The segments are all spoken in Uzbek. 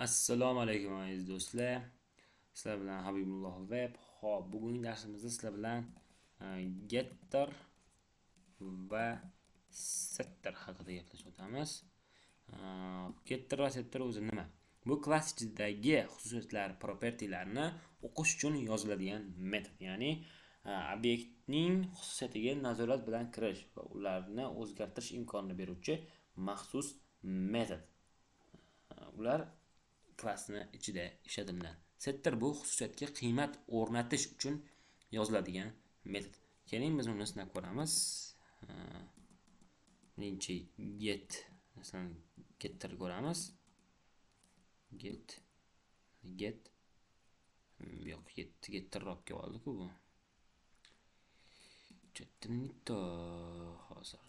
Assalomu alaykum aziz do'stlar. Sizlar bilan Habibulloh Web. Xo'p, bugungi darsimizda sizlar bilan getter va setter haqida gaplashib o'tamiz. Getter va setter o'zi nima? Bu klass ichidagi xususiyatlar, propertilarni o'qish uchun yoziladigan metod. Ya'ni obyektning xususiyatiga nazorat bilan kirish va ularni o'zgartirish imkonini beruvchi maxsus metod. Ular klassni ichida ishlatiladi. Setter bu xususiyatga qiymat o'rnatish uchun yoziladigan metod. Keling biz uni sinab ko'ramiz. Birinchi get, masalan, getter ko'ramiz. Get yo'q, getterroqqa oldi-ku bu. Chetnito hozir.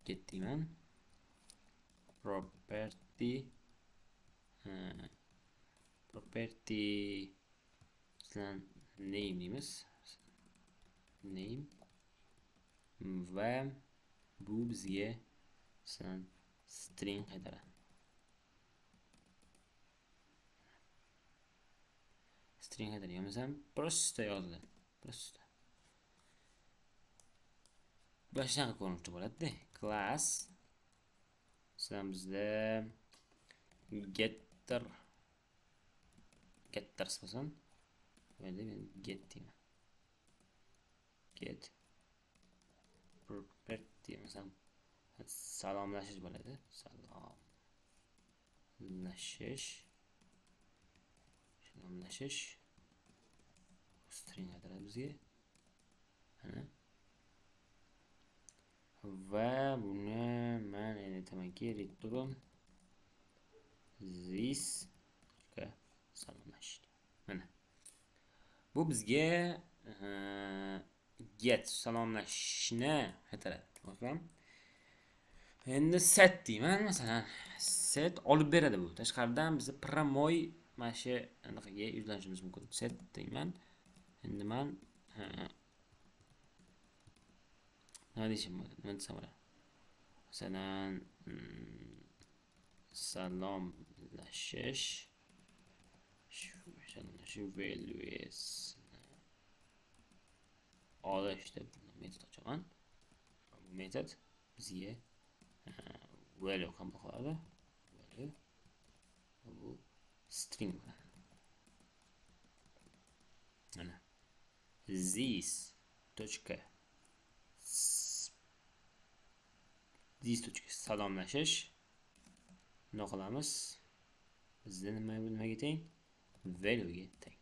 Get deyman. Property name deymiz. Name va bu bizga string qaytaradi. String qaytaramiz ham prosta yoziladi. Prosta. Boshqa ko'rinishda bo'ladi-da. Class bizda getters bo'lsin. Mayli men get deyman. Get property masalan salomlashish bo'ladi. Salomlashish string qaytaradi bizga. Mana va buni men aytamanki return this salomlash. Mana bu bizga get salomlashishni qaytaradi. To'g'rimi? Endi set deyman, masalan, set olib beradi bu. Tashqaridan biz promoy mana shu anaqaga yuzlanishimiz mumkin. Set deyman. Endi men nima deyishim bo'ladi? Nima desam bo'ladi? Masalan, salomlashish shu values olish deb metod ochaman. Bu metod bizga value qabul qiladi. Value bu string bo'ladi. Mana this salomlashish nima qilamiz? Bizda nimaga teng? Value ga teng.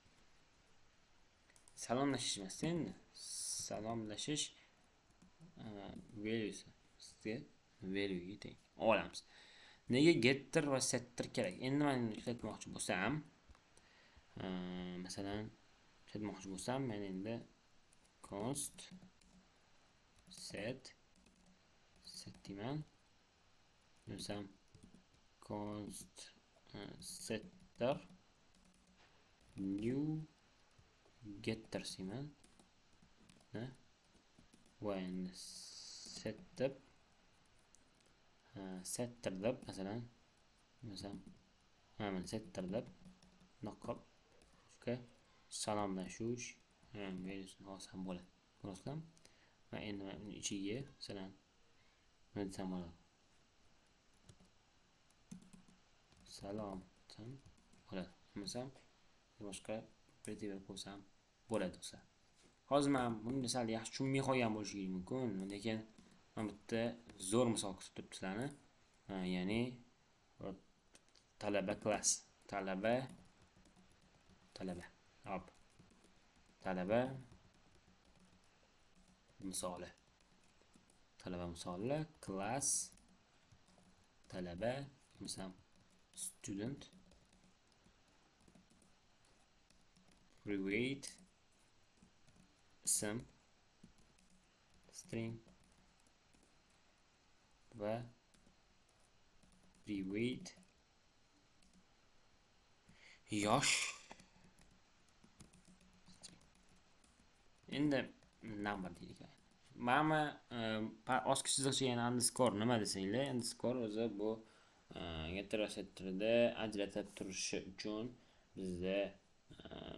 Salomlashish emas endi. Salomlashish values bizga value ga teng. Olamiz. Nega getter va setter kerak? Endi men ishlatmoqchi bo'lsam, masalan, men endi const set deyman. Yozsam const setter new getter deyman. Va endi setter deb masalan mana setter deb noqob salomlashuv valuesini olsam bo'ladi. Ko'rasizlarmi? Va endi uni ichiga masalan nima desam bo'ladi? Salom desam bo'ladi. Masalan, boshqa property qo'ysam bo'ladi do'stlar. Hozir men buni sal yaxshi tushunmay qolgan bo'lishi mumkin, lekin men bitta zo'r misol ko'rsatib sizlarni. Ya'ni talaba klass, talaba misoli. Talaba misoli class talaba misol student private ism string va private yosh. Endi number deylik. Mana ostki chiziqcha yana underscore nima desanglar, underscore o'zi bu getter va setterda ajratib turishi uchun bizda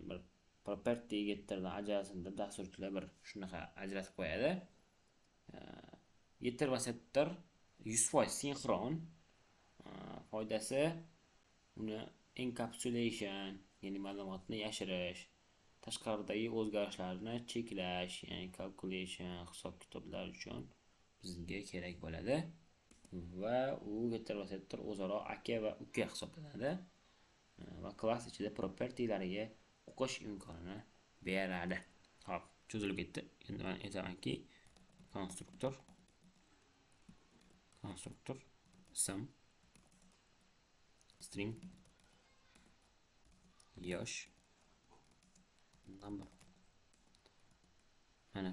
bir property getterdan ajratsin deb dasturchilar bir shunaqa ajratib qo'yadi. Getter va setter 100% sinxron. Foydasi uni encapsulation, ya'ni ma'lumotni yashirish, tashqaridagi o'zgarishlarni cheklash, ya'ni calculation, hisob-kitoblar uchun bizga kerak bo'ladi va u getter va setter o'zaro aka va uka hisoblanadi va klass ichida propertylariga o'qish imkonini beradi. Xo'p, cho'zilib ketdi. Endi men aytamanki, konstruktor ism string yosh number mana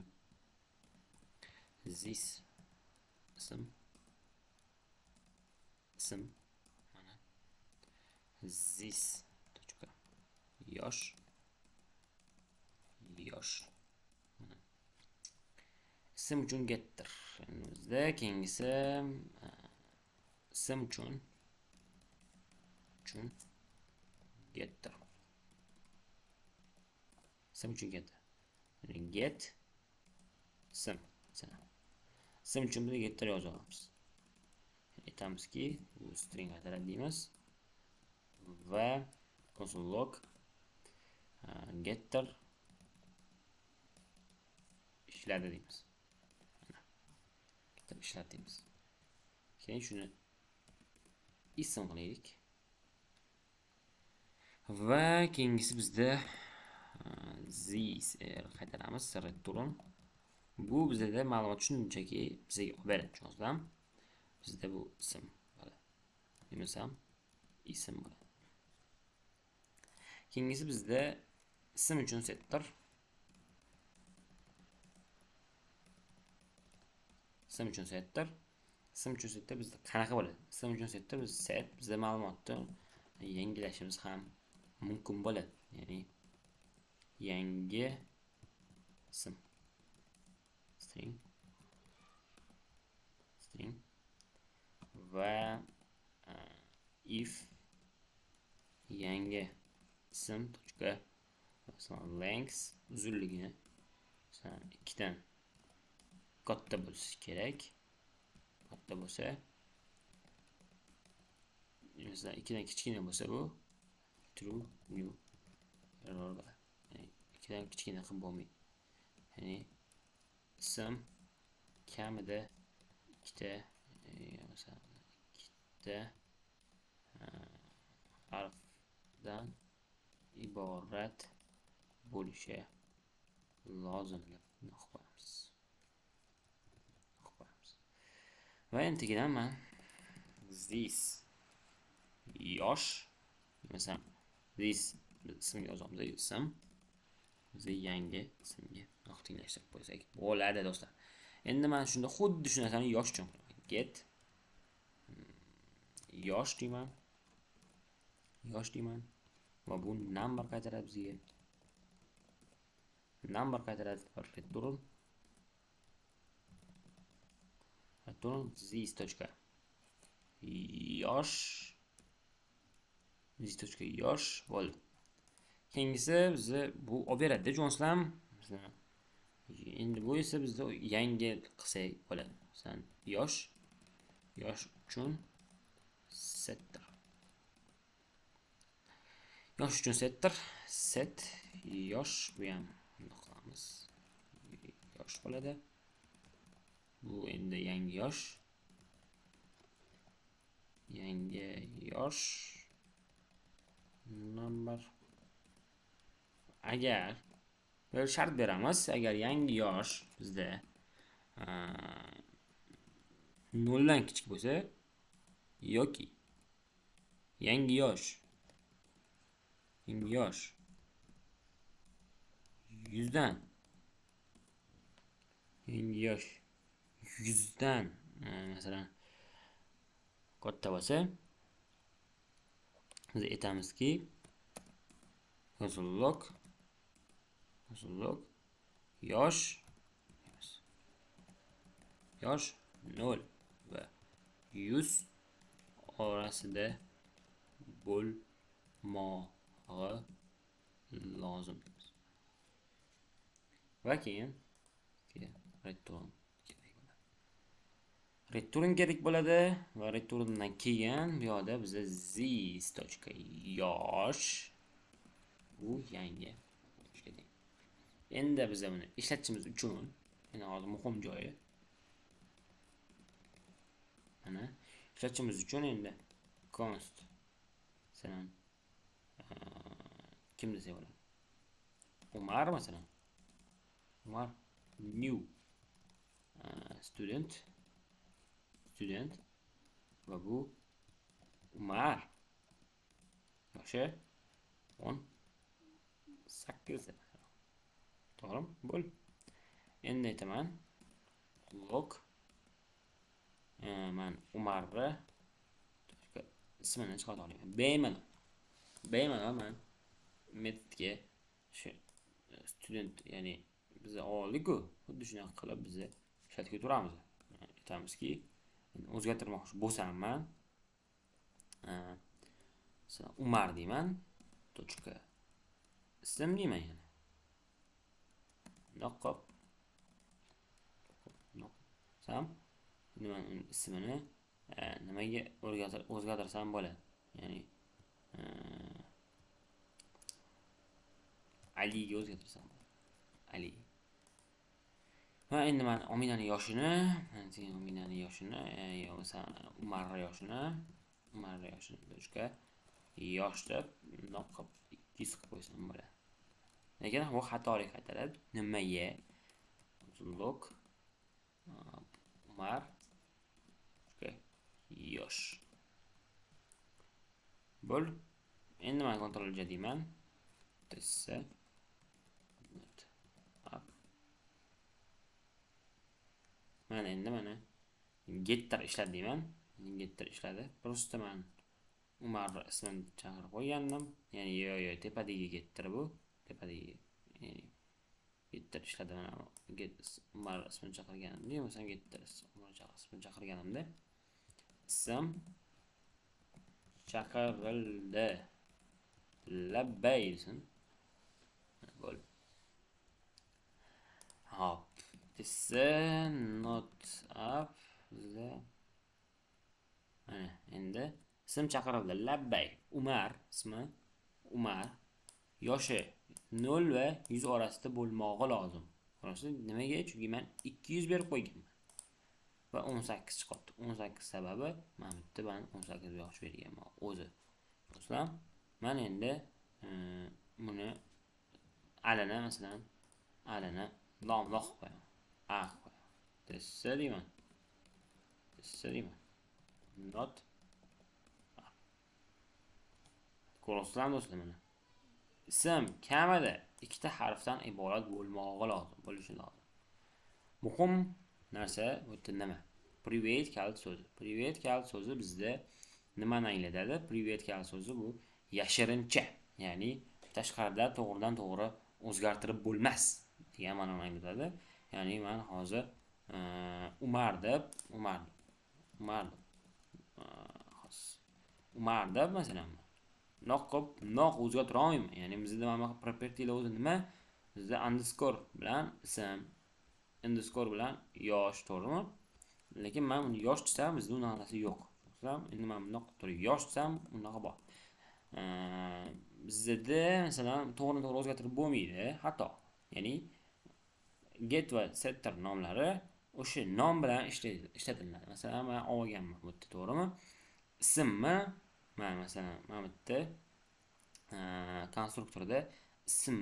this ism mana this точка yosh mana ism uchun getter. Bizda keyingisi ism uchun getter. Ism uchun getter. Get ism. Ism uchun biz getter yoza olamiz. Aytamizki, bu string qaytaradi deymiz va console log getter ishladi deymiz. Getter ishladi deymiz. Keyin shuni ism qilaylik. Va keyingisi bizda this qaytaramiz return. Bu bizda ma'lumot shunchaki bizga olib beradi. Chozlam bizda bu ism bo'ladi. Demasam ism bo'ladi. Keyingisi bizda ism uchun setter. Ism uchun setter bizda qanaqa bo'ladi? Ism uchun setter biz set bizda ma'lumotni yangilashimiz ham mumkin bo'ladi. Ya'ni yangi ism string va if yangi ism точка masalan length uzunligini masalan 2 dan katta bo'lishi kerak. Katta bo'lsa, masalan 2 dan kichkina bo'lsa bu true new error bo'ladi. Ya'ni 2 dan kichkina qilib bo'lmaydi. Ya'ni ism kamida 2 ta masalan 2 ta harfdan iborat bo'lishi lozim deb qo'yamiz. Va endigidan men this yosh masalan this ismga yozamiz, ism biz yangi ismga tenglashtirib qo'ysak bo'ladi do'stlar. Endi men shunda xuddi shu narsani yosh uchun get yosh deyman va bu number qaytaradi bizga. Number qaytaradi return this точка yosh bo'ldi. Keyingisi bizni bu olib beradi Jonslam. Endi bu esa bizda yangi qilsak bo'ladi. Masalan yosh uchun setter. Yosh uchun setter set yosh bu ham qilamiz. Yosh bo'ladi. Bu endi yangi yosh number. Agar bir shart beramiz, agar yangi yosh bizda 0 dan kichik bo'lsa yoki yangi yosh 100 dan masalan katta bo'lsa biz aytamizki console log yosh 0 va 100 orasida bo'lmog'i lozim. Va keyin return kerak bo'ladi va returndan keyin bu yoqda bizga this.yosh bu yangi. Endi biz buni ishlatishimiz uchun hozir muhim joyi. Mana ishlatishimiz uchun endi const masalan kim desa bo'ladi? Umar masalan. Umar new student va bu Umar yoshi 18. To'g'rimi? Bo'l. Endi aytaman log men Umarni ismini chiqarib olaman. Bemalol men metodga shu student, ya'ni biz oldik-ku, xuddi shunaqa qilib biz ishlatib turamiz. Aytamizki, o'zgartirmoqchi bo'lsam men masalan Umar deyman, tochka ism deyman yana. Noqob. Sam nima ismini nimaga o'zgartirsam bo'ladi. Ya'ni Aliga o'zgartirsam bo'ladi. Ali. Va endi men Ominaning yoshini, Umar yoshini tochka yosh deb noqob 200 qilib qo'ysam bo'ladi. Lekin bu xatolik qaytaradi. Nimaga? Log Umar yosh. Bo'l. Endi men Ctrl J deyman. Tessa. Mana endi getter ishladi deyman. Getter ishladi. Prosta men Umar ismini chaqirib qo'ygandim. Ya'ni tepadagi getter bu. Tepadagi ya'ni getter ishladi. Mana Umar ismini chaqirganim. Bo'lmasa getter ismini chaqirganimda ism chaqirildi. Labbay desin. Bo'l. Hop. This not up the endi ism chaqirildi. Labbay. Umar ismi Umar. Yoshi 0 va 100 orasida bo'lmog'i lozim. Xo'sh, nimaga? Chunki men 200 berib qo'yganman. Va 18 chiqdi. 18 sababi men bitta 18 yosh berganman o'zi. Do'stlar, men endi buni alini masalan alini nomloq qo'yaman. A qo'yaman. Desa deyman. Not ko'rsam do'stlar, mana ism kamida ikkita harfdan iborat bo'lmog'i lozim, bo'lishi lozim. Muhim narsa bu yerda nima? Privet kalit so'zi. Privet kalit so'zi bizda nimani anglatadi? Privet kalit so'zi bu yashirincha, ya'ni tashqarida to'g'ridan to'g'ri o'zgartirib bo'lmas degan ma'noni anglatadi. Ya'ni men hozir Umar deb masalan noq o'zgartira olmayman. Ya'ni bizda mana bu propertylar o'zi nima? Bizda underscore bilan ism, underscore bilan yosh, to'g'rimi? Lekin men uni yosh desam, bizda unaqa narsa yo'q. Endi men bundoq turib yosh desam, unaqa bor. Bizda masalan to'g'ri o'zgartirib bo'lmaydi, xato. Ya'ni get va setter nomlari o'sha nom bilan ishlatiladi. Masalan, men olganman bu yerda, to'g'rimi? Ismni men masalan mana bu yerda konstruktorda ism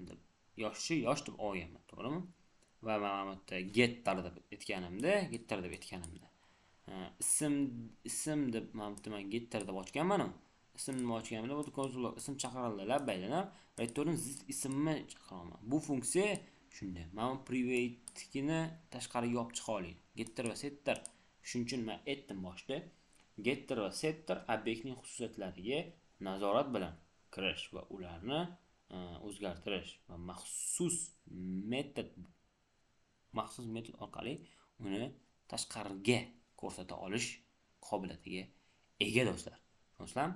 deb yosh deb olganman, to'g'rimi? Va mana bu yerda getter deb aytganimda ism deb men getter deb ochganman. Ismni ochganimda bu konsul ism chaqirildi, labbaydan return ismni chaqiraman. Bu funksiya shunday. Men privatekini tashqariga olib chiqa oladi. Getter va setter. Shuning uchun men aytdim boshda, getter va setter obyektning xususiyatlariga nazorat bilan kirish va ularni o'zgartirish va maxsus metod orqali uni tashqariga ko'rsata olish qobiliyatiga ega do'stlar. Do'stlar,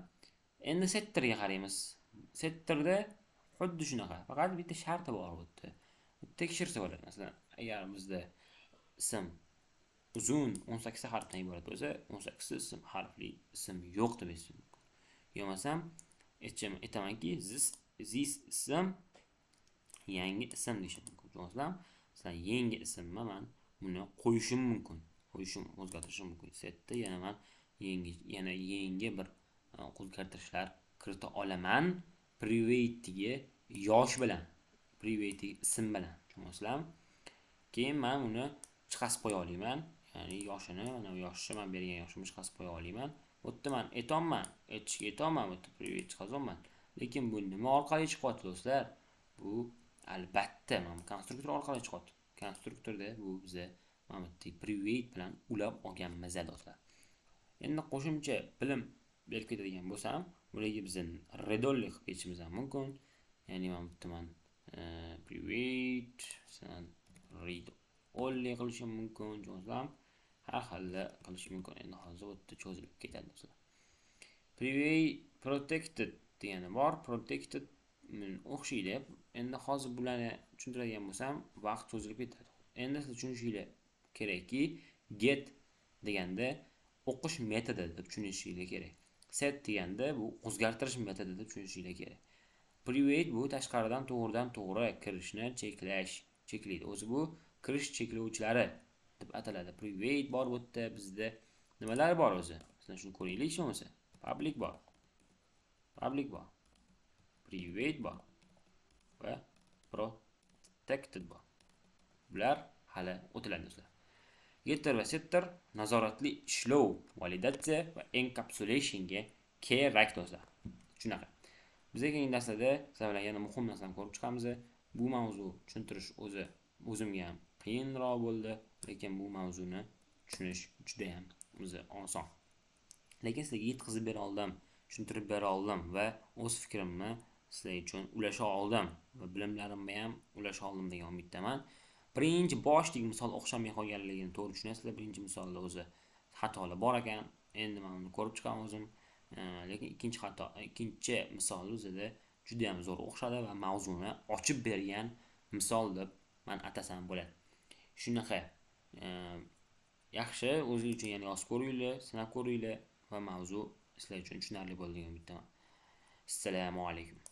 endi setterga qaraymiz. Setterda xuddi shunaqa, faqat bitta sharti bor bu yerda. Tekshirsa bo'ladi. Masalan, agar bizda ism uzun 18 ta harfdan iborat bo'lsa, 18 ta ism harfli ism yo'q deb aytishim mumkin. Yo'masam aytamanki, this ism yangi ism deyishim mumkin. Do'stlar, sizlar yangi ismni men buni qo'yishim mumkin. O'zgartirishim mumkin. Setda yana men yangi bir o'zgartirishlar kirita olaman. Private yosh bilan, private ism bilan. Tushunasizlarmi? Keyin men uni chiqasib qo'ya olaman. Ya'ni yoshini, mana bu yoshni men bergan yoshimni chiqasib qo'ya olaman. Bu yerda men aytishga aytolman, bu yerda private chiqazolman. Lekin bu nima orqali chiqyapti do'stlar? Bu albatta mana konstruktor orqali chiqyapti. Konstruktorda bu biza mana bu private bilan ulab olganmiz do'stlar. Endi qo'shimcha bilim berib ketadigan bo'lsam, bularga biz redolli qilib ketishimiz ham mumkin. Ya'ni mana bu yerda private read only qilishim mumkin, do'stlar. Har xil qilishim mumkin. Endi hozir bu yerda cho'zilib ketadi do'stlar. Private protected degani bor, protected o'xshaydi. Endi hozir bularni tushuntiradigan bo'lsam, vaqt cho'zilib ketadi. Endi siz tushunishinglar kerakki, get deganda o'qish metodi deb tushunishinglar kerak. Set deganda bu o'zgartirish metodi deb tushunishinglar kerak. Private bu tashqaridan to'g'ri kirishni cheklaydi. O'zi bu kirish cheklovchilari deb ataladi. Private bor bu yerda bizda nimalar bor o'zi? Sizlar shuni ko'ringlar bo'lmasa. Public bor. Private bor. Va protected bor. Bular hali o'tiladi do'stlar. Getter va setter nazoratli ishlov, validatsiya va encapsulationga kerak do'stlar. Shunaqa. Bizga keyingi darslarda sizlar bilan yana muhim narsalarni ko'rib chiqamiz. Bu mavzu tushuntirish o'zimga ham qiyinroq bo'ldi, lekin bu mavzuni tushunish juda ham oson. Lekin sizlarga yetkazib bera oldim, tushuntirib bera oldim va o'z fikrimni sizlar uchun ulasha oldim va bilimlarimni ham ulasha oldim degan umiddaman. Birinchi boshdagi misol o'xshamay qolganligini to'g'ri tushunasizlar. Birinchi misolda o'zi xatolar bor ekan. Endi men uni ko'rib chiqaman o'zim. Lekin ikkinchi misol o'zida juda ham zo'r o'xshadi va mavzuni ochib bergan misol deb men atasam bo'ladi. Shunaqa yaxshi o'zingiz uchun yana yozib ko'ringlar, sinab ko'ringlar va mavzu sizlar uchun tushunarli bo'ldi degan umiddaman. Assalomu alaykum.